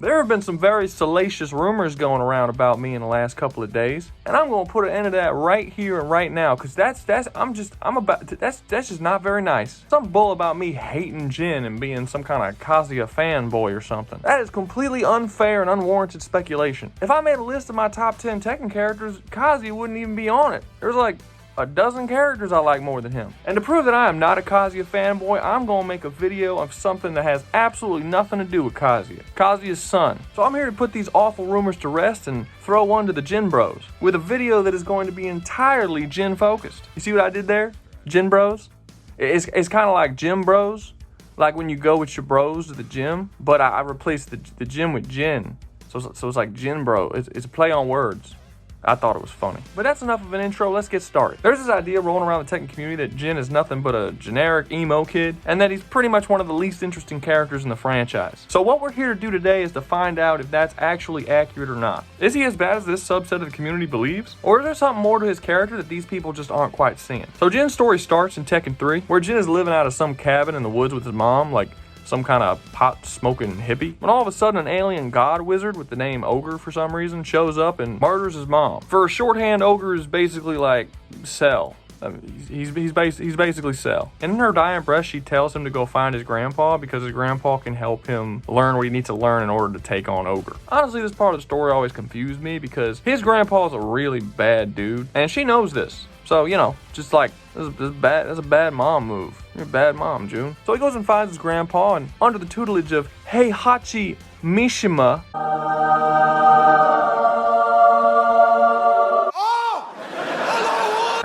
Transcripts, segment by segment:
There have been some very salacious rumors going around about me in the last couple of days, and I'm going to put an end to that right here and right now, because that's just not very nice. Some bull about me hating Jin and being some kind of Kazuya fanboy or something. That is completely unfair and unwarranted speculation. If I made a list of my top 10 Tekken characters, Kazuya wouldn't even be on it. There's like a dozen characters I like more than him. And to prove that I am not a Kazuya fanboy, I'm gonna make a video of something that has absolutely nothing to do with Kazuya. Kazuya's son. So I'm here to put these awful rumors to rest and throw one to the Jin Bros with a video that is going to be entirely Jin focused. You see what I did there? Jin Bros? It's kind of like Gym Bros, like when you go with your bros to the gym, but I replaced the gym with Jin. So it's like Jin Bro. It's a play on words. I thought it was funny. But that's enough of an intro, let's get started. There's this idea rolling around the Tekken community that Jin is nothing but a generic emo kid, and that he's pretty much one of the least interesting characters in the franchise. So what we're here to do today is to find out if that's actually accurate or not. Is he as bad as this subset of the community believes? Or is there something more to his character that these people just aren't quite seeing? So Jin's story starts in Tekken 3, where Jin is living out of some cabin in the woods with his mom, like some kind of pot-smoking hippie, when all of a sudden an alien god wizard with the name Ogre for some reason shows up and murders his mom. For a shorthand, Ogre is basically like Cell. I mean, he's basically Cell. And in her dying breath, she tells him to go find his grandpa because his grandpa can help him learn what he needs to learn in order to take on Ogre. Honestly, this part of the story always confused me because his grandpa is a really bad dude, and she knows this. So, you know, just like, that's a bad mom move. You're a bad mom, June. So he goes and finds his grandpa, and under the tutelage of Heihachi Mishima,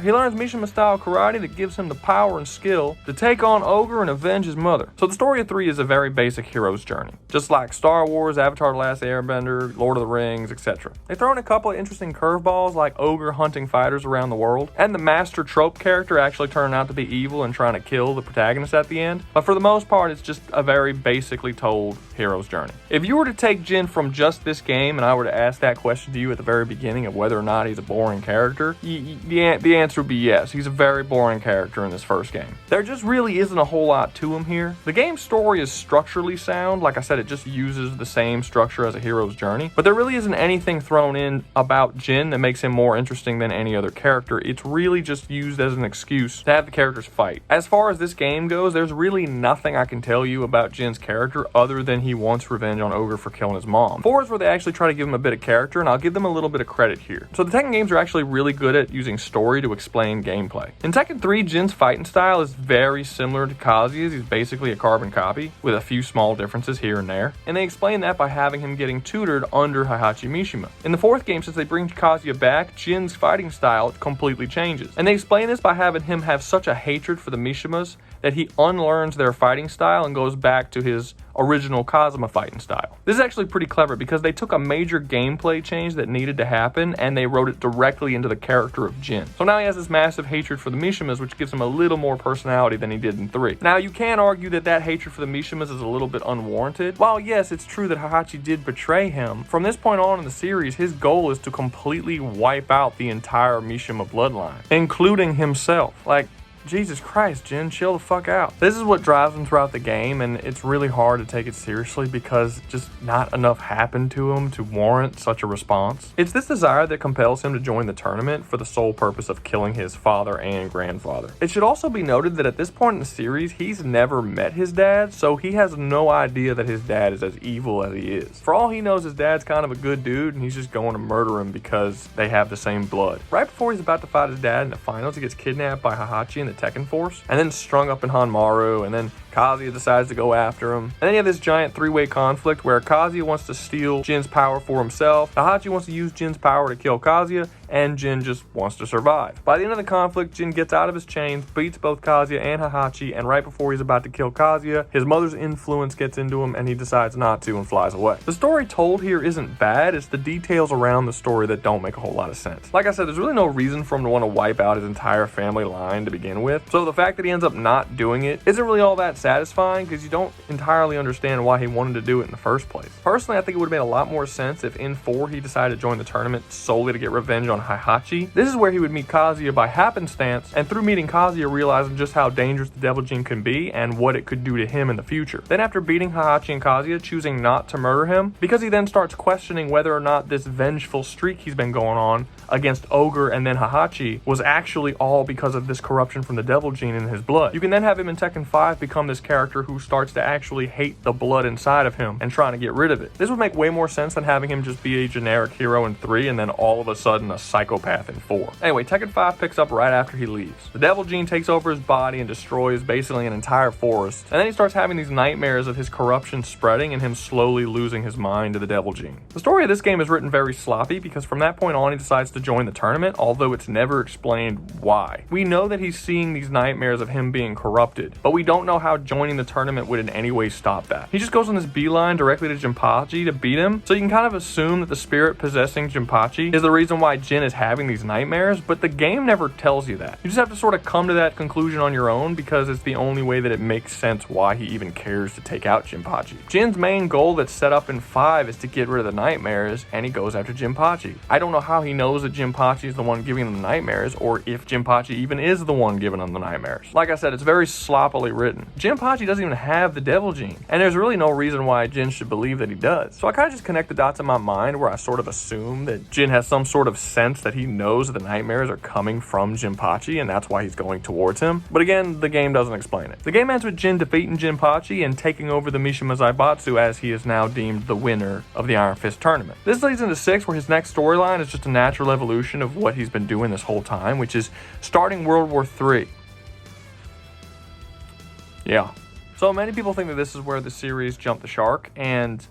he learns Mishima-style karate that gives him the power and skill to take on Ogre and avenge his mother. So the story of 3 is a very basic hero's journey, just like Star Wars, Avatar The Last Airbender, Lord of the Rings, etc. They throw in a couple of interesting curveballs like Ogre hunting fighters around the world, and the master trope character actually turning out to be evil and trying to kill the protagonist at the end. But for the most part, it's just a very basically told hero's journey. If you were to take Jin from just this game and I were to ask that question to you at the very beginning of whether or not he's a boring character, the answer would be yes. He's a very boring character in this first game. There just really isn't a whole lot to him here. The game's story is structurally sound. Like I said, it just uses the same structure as a hero's journey, but there really isn't anything thrown in about Jin that makes him more interesting than any other character. It's really just used as an excuse to have the characters fight. As far as this game goes, there's really nothing I can tell you about Jin's character other than he wants revenge on Ogre for killing his mom. 4 is where they actually try to give him a bit of character, and I'll give them a little bit of credit here. So the Tekken games are actually really good at using story to explain gameplay. In Tekken 3, Jin's fighting style is very similar to Kazuya's. He's basically a carbon copy with a few small differences here and there, and they explain that by having him getting tutored under Heihachi Mishima. In the 4th game, since they bring Kazuya back, Jin's fighting style completely changes, and they explain this by having him have such a hatred for the Mishimas that he unlearns their fighting style and goes back to his original Kazama fighting style. This is actually pretty clever because they took a major gameplay change that needed to happen and they wrote it directly into the character of Jin. So now he has this massive hatred for the Mishimas, which gives him a little more personality than he did in 3. Now you can argue that that hatred for the Mishimas is a little bit unwarranted. While yes, it's true that Heihachi did betray him, from this point on in the series, his goal is to completely wipe out the entire Mishima bloodline, including himself. Like, Jesus Christ, Jin, chill the fuck out. This is what drives him throughout the game, and it's really hard to take it seriously because just not enough happened to him to warrant such a response. It's this desire that compels him to join the tournament for the sole purpose of killing his father and grandfather. It should also be noted that at this point in the series, he's never met his dad, so he has no idea that his dad is as evil as he is. For all he knows, his dad's kind of a good dude, and he's just going to murder him because they have the same blood. Right before he's about to fight his dad in the finals, he gets kidnapped by Heihachi and the Tekken Force, and then strung up in Hanmaru, and then Kazuya decides to go after him. And then you have this giant 3-way conflict where Kazuya wants to steal Jin's power for himself, Heihachi wants to use Jin's power to kill Kazuya, and Jin just wants to survive. By the end of the conflict, Jin gets out of his chains, beats both Kazuya and Heihachi, and right before he's about to kill Kazuya, his mother's influence gets into him and he decides not to and flies away. The story told here isn't bad, it's the details around the story that don't make a whole lot of sense. Like I said, there's really no reason for him to want to wipe out his entire family line to begin with, so the fact that he ends up not doing it isn't really all that satisfying because you don't entirely understand why he wanted to do it in the first place. Personally, I think it would have made a lot more sense if in 4 he decided to join the tournament solely to get revenge on Heihachi. This is where he would meet Kazuya by happenstance, and through meeting Kazuya realizing just how dangerous the Devil Gene can be and what it could do to him in the future. Then after beating Heihachi and Kazuya, choosing not to murder him, because he then starts questioning whether or not this vengeful streak he's been going on against Ogre and then Heihachi was actually all because of this corruption from the Devil Gene in his blood. You can then have him in Tekken 5 become this character who starts to actually hate the blood inside of him and trying to get rid of it. This would make way more sense than having him just be a generic hero in 3 and then all of a sudden a psychopath in 4. Anyway, Tekken 5 picks up right after he leaves. The Devil Gene takes over his body and destroys basically an entire forest, and then he starts having these nightmares of his corruption spreading and him slowly losing his mind to the Devil Gene. The story of this game is written very sloppy because from that point on he decides to join the tournament, although it's never explained why. We know that he's seeing these nightmares of him being corrupted, but we don't know how joining the tournament would in any way stop that. He just goes on this beeline directly to Jinpachi to beat him, so you can kind of assume that the spirit possessing Jinpachi is the reason why Jin is having these nightmares, but the game never tells you that. You just have to sort of come to that conclusion on your own because it's the only way that it makes sense why he even cares to take out Jinpachi. Jin's main goal that's set up in 5 is to get rid of the nightmares, and he goes after Jinpachi. I don't know how he knows that Jinpachi is the one giving him the nightmares, or if Jinpachi even is the one giving him the nightmares. Like I said, it's very sloppily written. Jinpachi doesn't even have the Devil Gene, and there's really no reason why Jin should believe that he does. So I kind of just connect the dots in my mind where I sort of assume that Jin has some sort of sense that he knows that the nightmares are coming from Jinpachi, and that's why he's going towards him. But again, the game doesn't explain it. The game ends with Jin defeating Jinpachi and taking over the Mishima Zaibatsu as he is now deemed the winner of the Iron Fist tournament. This leads into 6, where his next storyline is just a natural evolution of what he's been doing this whole time, which is starting World War III. Yeah. So many people think that this is where the series jumped the shark, and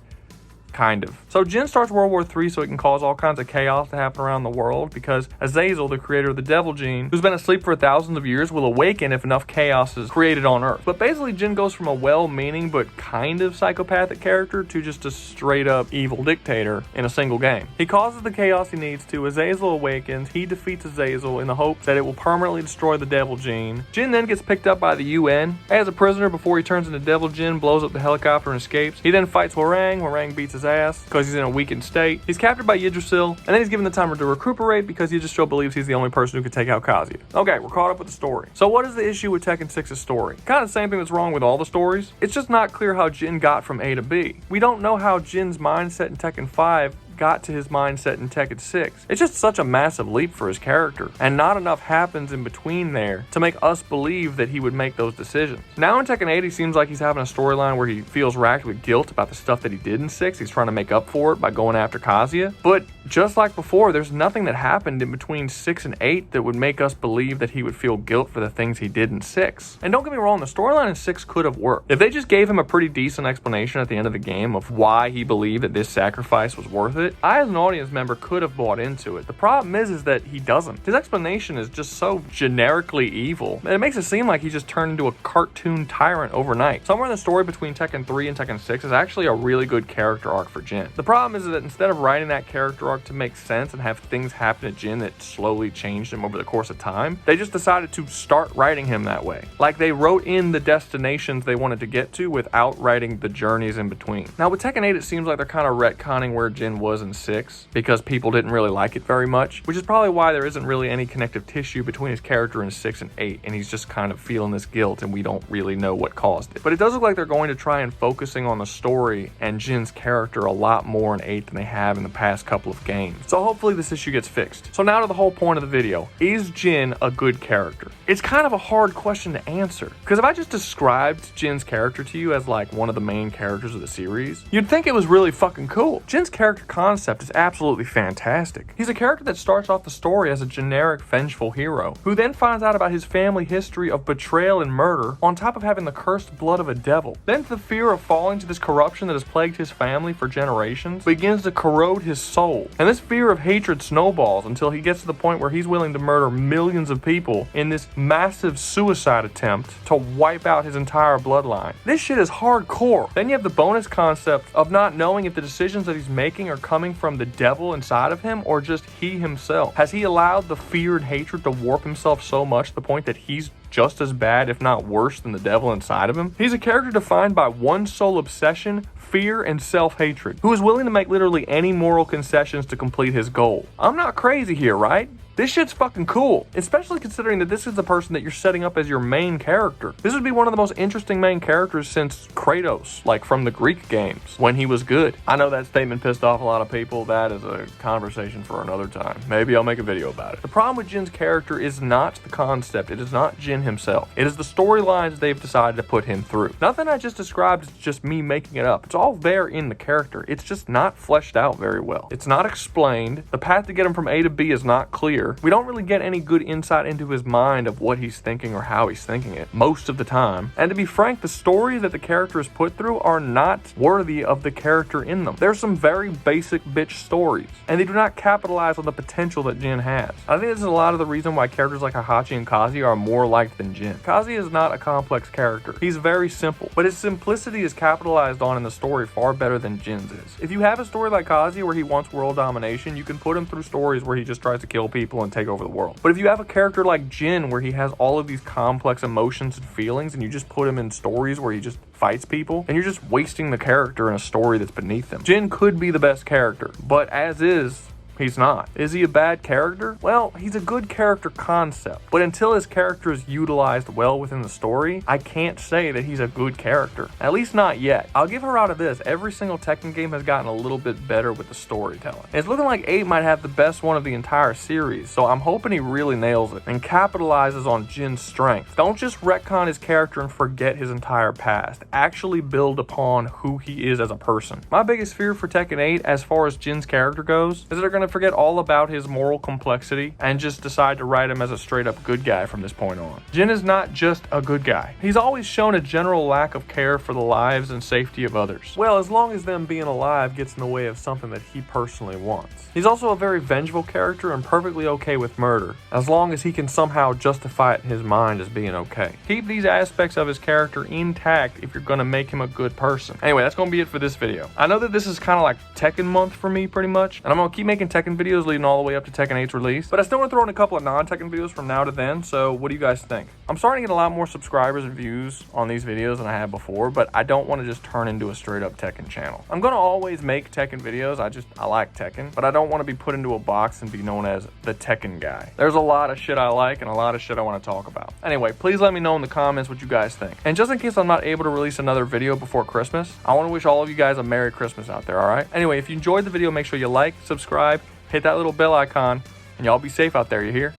kind of. So Jin starts World War III so he can cause all kinds of chaos to happen around the world because Azazel, the creator of the Devil Gene, who's been asleep for thousands of years, will awaken if enough chaos is created on Earth. But basically Jin goes from a well-meaning but kind of psychopathic character to just a straight up evil dictator in a single game. He causes the chaos he needs to, Azazel awakens, he defeats Azazel in the hopes that it will permanently destroy the Devil Gene. Jin then gets picked up by the UN as a prisoner before he turns into Devil Jin, blows up the helicopter and escapes. He then fights Hwoarang beats his ass because he's in a weakened state. He's captured by Yggdrasil, and then he's given the time to recuperate because Yggdrasil believes he's the only person who can take out Kazuya. Okay, we're caught up with the story. So what is the issue with Tekken 6's story? Kind of the same thing that's wrong with all the stories. It's just not clear how Jin got from A to B. We don't know how Jin's mindset in Tekken 5 got to his mindset in Tekken 6. It's just such a massive leap for his character, and not enough happens in between there to make us believe that he would make those decisions. Now in Tekken 8, he seems like he's having a storyline where he feels racked with guilt about the stuff that he did in 6. He's trying to make up for it by going after Kazuya. But just like before, there's nothing that happened in between 6 and 8 that would make us believe that he would feel guilt for the things he did in 6. And don't get me wrong, the storyline in 6 could have worked. If they just gave him a pretty decent explanation at the end of the game of why he believed that this sacrifice was worth it, I as an audience member could have bought into it. The problem is that he doesn't. His explanation is just so generically evil. It makes it seem like he just turned into a cartoon tyrant overnight. Somewhere in the story between Tekken 3 and Tekken 6 is actually a really good character arc for Jin. The problem is that instead of writing that character arc to make sense and have things happen to Jin that slowly changed him over the course of time, they just decided to start writing him that way. Like they wrote in the destinations they wanted to get to without writing the journeys in between. Now with Tekken 8, it seems like they're kind of retconning where Jin was in 6 because people didn't really like it very much, which is probably why there isn't really any connective tissue between his character in 6 and 8, and he's just kind of feeling this guilt and we don't really know what caused it. But it does look like they're going to try and focusing on the story and Jin's character a lot more in 8 than they have in the past couple of games. So hopefully this issue gets fixed. So now to the whole point of the video. Is Jin a good character? It's kind of a hard question to answer, because if I just described Jin's character to you as like one of the main characters of the series, you'd think it was really fucking cool. Jin's character concept is absolutely fantastic. He's a character that starts off the story as a generic vengeful hero, who then finds out about his family history of betrayal and murder, on top of having the cursed blood of a devil. Then the fear of falling to this corruption that has plagued his family for generations begins to corrode his soul, and this fear of hatred snowballs until he gets to the point where he's willing to murder millions of people in this massive suicide attempt to wipe out his entire bloodline. This shit is hardcore. Then you have the bonus concept of not knowing if the decisions that he's making are coming from the devil inside of him or just he himself. Has he allowed the fear and hatred to warp himself so much to the point that he's just as bad, if not worse, than the devil inside of him. He's a character defined by one sole obsession, fear, and self-hatred, who is willing to make literally any moral concessions to complete his goal. I'm not crazy here, right? This shit's fucking cool, especially considering that this is the person that you're setting up as your main character. This would be one of the most interesting main characters since Kratos, like from the Greek games, when he was good. I know that statement pissed off a lot of people. That is a conversation for another time. Maybe I'll make a video about it. The problem with Jin's character is not the concept. It is not Jin himself. It is the storylines they've decided to put him through. Nothing I just described is just me making it up. It's all there in the character. It's just not fleshed out very well. It's not explained. The path to get him from A to B is not clear. We don't really get any good insight into his mind of what he's thinking or how he's thinking it most of the time. And to be frank, the stories that the character is put through are not worthy of the character in them. There's some very basic bitch stories, and they do not capitalize on the potential that Jin has. I think this is a lot of the reason why characters like Heihachi and Kazi are more liked than Jin. Kazi is not a complex character. He's very simple, but his simplicity is capitalized on in the story far better than Jin's is. If you have a story like Kazi where he wants world domination, you can put him through stories where he just tries to kill people and take over the world. But if you have a character like Jin where he has all of these complex emotions and feelings, and you just put him in stories where he just fights people, and you're just wasting the character in a story that's beneath them. Jin could be the best character, but as is, he's not. Is he a bad character? Well, he's a good character concept, but until his character is utilized well within the story, I can't say that he's a good character. At least not yet. I'll give her out of this. Every single Tekken game has gotten a little bit better with the storytelling. And it's looking like 8 might have the best one of the entire series, so I'm hoping he really nails it and capitalizes on Jin's strength. Don't just retcon his character and forget his entire past. Actually build upon who he is as a person. My biggest fear for Tekken 8 as far as Jin's character goes is that they're going to forget all about his moral complexity and just decide to write him as a straight up good guy from this point on. Jin is not just a good guy. He's always shown a general lack of care for the lives and safety of others. Well, as long as them being alive gets in the way of something that he personally wants. He's also a very vengeful character and perfectly okay with murder, as long as he can somehow justify it in his mind as being okay. Keep these aspects of his character intact if you're going to make him a good person. Anyway, that's going to be it for this video. I know that this is kind of like Tekken month for me pretty much, and I'm going to keep making Tekken videos leading all the way up to Tekken 8's release, but I still want to throw in a couple of non-Tekken videos from now to then, so what do you guys think? I'm starting to get a lot more subscribers and views on these videos than I had before, but I don't want to just turn into a straight up Tekken channel. I'm going to always make Tekken videos. I like Tekken, but I don't want to be put into a box and be known as the Tekken guy. There's a lot of shit I like and a lot of shit I want to talk about. Anyway, please let me know in the comments what you guys think. And just in case I'm not able to release another video before Christmas, I want to wish all of you guys a Merry Christmas out there, alright? Anyway, if you enjoyed the video, make sure you like, subscribe, hit that little bell icon, and y'all be safe out there, you hear?